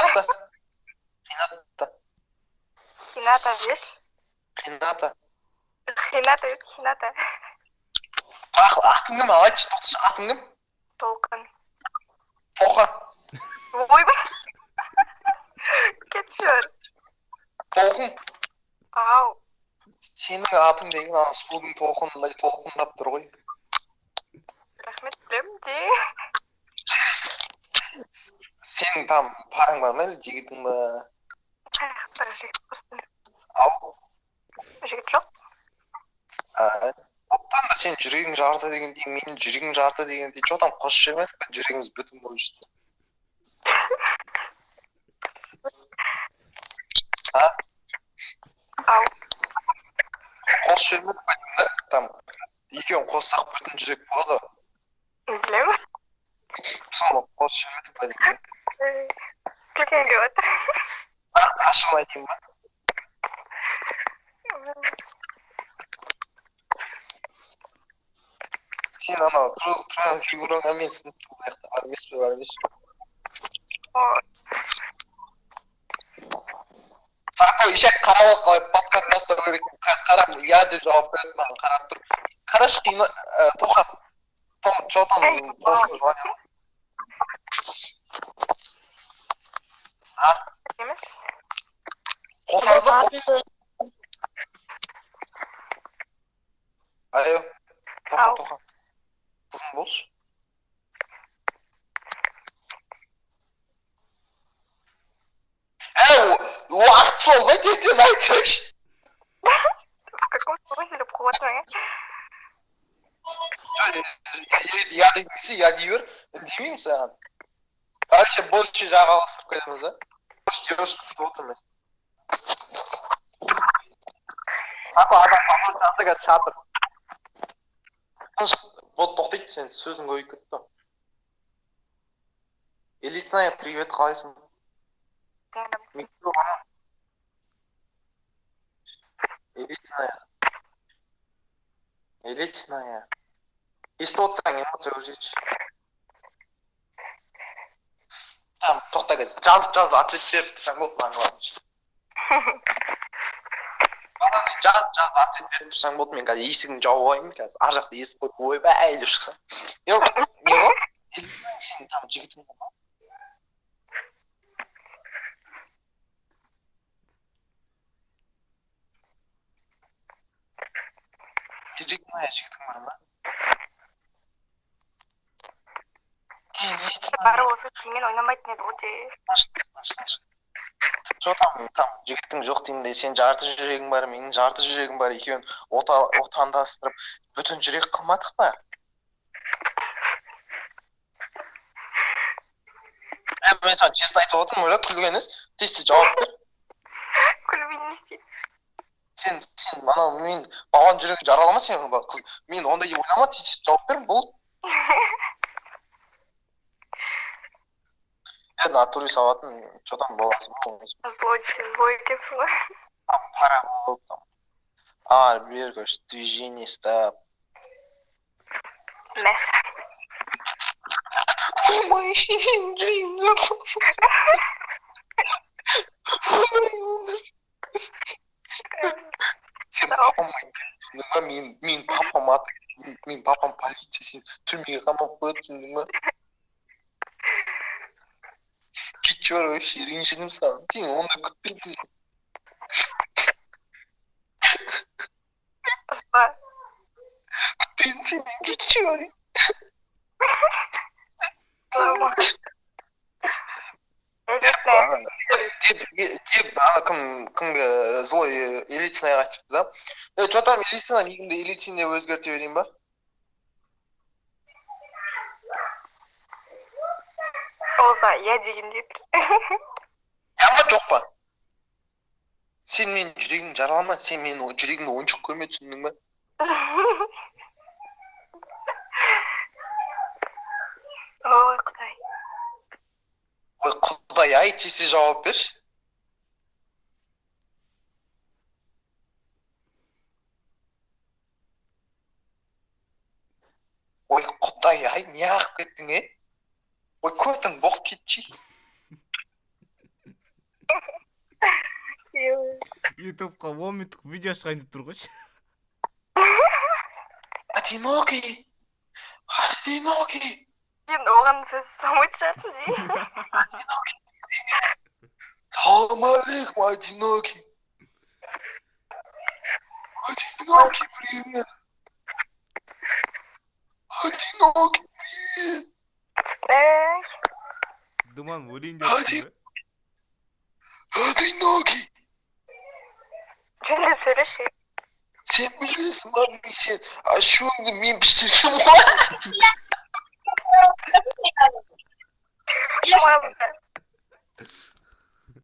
Қината. Қината. Хината деш? Қината. Хината емес, хината. Атың кім? Айтшы, тоқташы. Атың кім? Толқын. Тоқан. Ойбай. Кетшір. Толқын. Ау. Сенің атың деген судың толқынындай толқындап тұр ғой. Рахмет, білем де. Сенің там парың бар ма әлі, жігітің ба? Қайықтар жігіт болсын. Ау. Жігіт жоқ? Оттан да сен жүрегің жарты дегенде, менің жүрегім жарты дегенде, что там қосып жібермедік пе, жүрегіміз бүтін болып жүрді. Ау. Қосып жібермедік пе, там екеуін қоссақ бүтін жүрек болады. Білем. Соны қосып жібермедік пе дегенде. Күлген келіп отыр. Ашығын айтайын ба? Сен анау тұрған фигураңа мен сыныптың аяқта бар емес пе, бар емес пе? Сақой, ішек қарауыл қалай подкаст бастау керек. Қазір қарам, я деп жауап береді маған, қарап тұр. Қарашы қиын, Тоқа. Что там қосып звонил? А? Емес? Қосаңызды қос. Айо. Тоқа. Қызым болшы. Уақыт сол ба, тез айтсайшы. В каком смысле қуатың? Я демесе, я дей бер, үндемеймін саған. Дальше больше жағаластырып кетеміз, а? Девушка күтіп отырмыз. Ақыл адам қамыршасы қазір шатыр. Вот тоқтайды сен, сөзің көйіп кетті. Элитная, привет, қалайсың? Микрофон. Элитная. Естіп отырсаң, эмоция өзгеше. Там, тоқта қазір. Жазып, ответ беріп тұрсаң болды, маған қалайыншы. Жазып, ответ беріп тұрсаң болды, мен қазір есігін жауып алайын, қазір ар жақта естіп қойып, ойбай деп шықсам. Не ғой? Сен там жігітің бар ма? Жігітің бар ма? Бары осы тимен ойнамайтын еді ғой де. Что там жігіттің жоқ деймін, сен жарты жүрегің бар, менің жарты жүрегім бар, екеуін отандастырып бүтін жүрек қылмадық па? Мен саған честно айтып отырмын, ойлап күлген емес, тез жауап бер. Күлмейін не істейді? Сен анау мен балан жүрегін жаралама сен, мен ондай ойлама, тез жауап бер, бұл. Натуре сауатын, что там боласың ба? Злой екенсің ғой. Там пара болып, там. Бер көрші, движение, стоп. Мәс. Ой, жүрегім сен папам мен папам аты, мен папам полиция, сен түрмеге қамап қояды, түсіндің ба? Кетші бар, вообще ренжідім саған. Сен ондай күтпедің. Күтпедің сенен, кетші бар. Деп, кімге злой элитинаға айтыпты да. Что там элитина, негімді элитин деп өзгерте берейін ба? Олса, я дегенде бір. Яма жоқ па? Сен менің жүрегімді жаралама, сен менің жүрегімді ойыншық көрме, түсіндің ба? Ой, құдай. Ой, құдай, ай, тез жауап берші. Ой, құдай, ай, не ағып кеттің, Ой, көтің боқ кетші. YouTube'ga 10 minutlik video çıkayın деп тұрғойшы. Одинокий. Одинокий. Енді оған сөз салмайтын шығарсың дей. Салам алейкум, одинокий. Одинокий, привет. Одинокий, привет. Ей, Думан өлейін деп тұрсың ба? Одинокий. жөндеп сөйлеші. Sen bilirsin abi sen. Aşığımdı men pişirdim var. Мазда.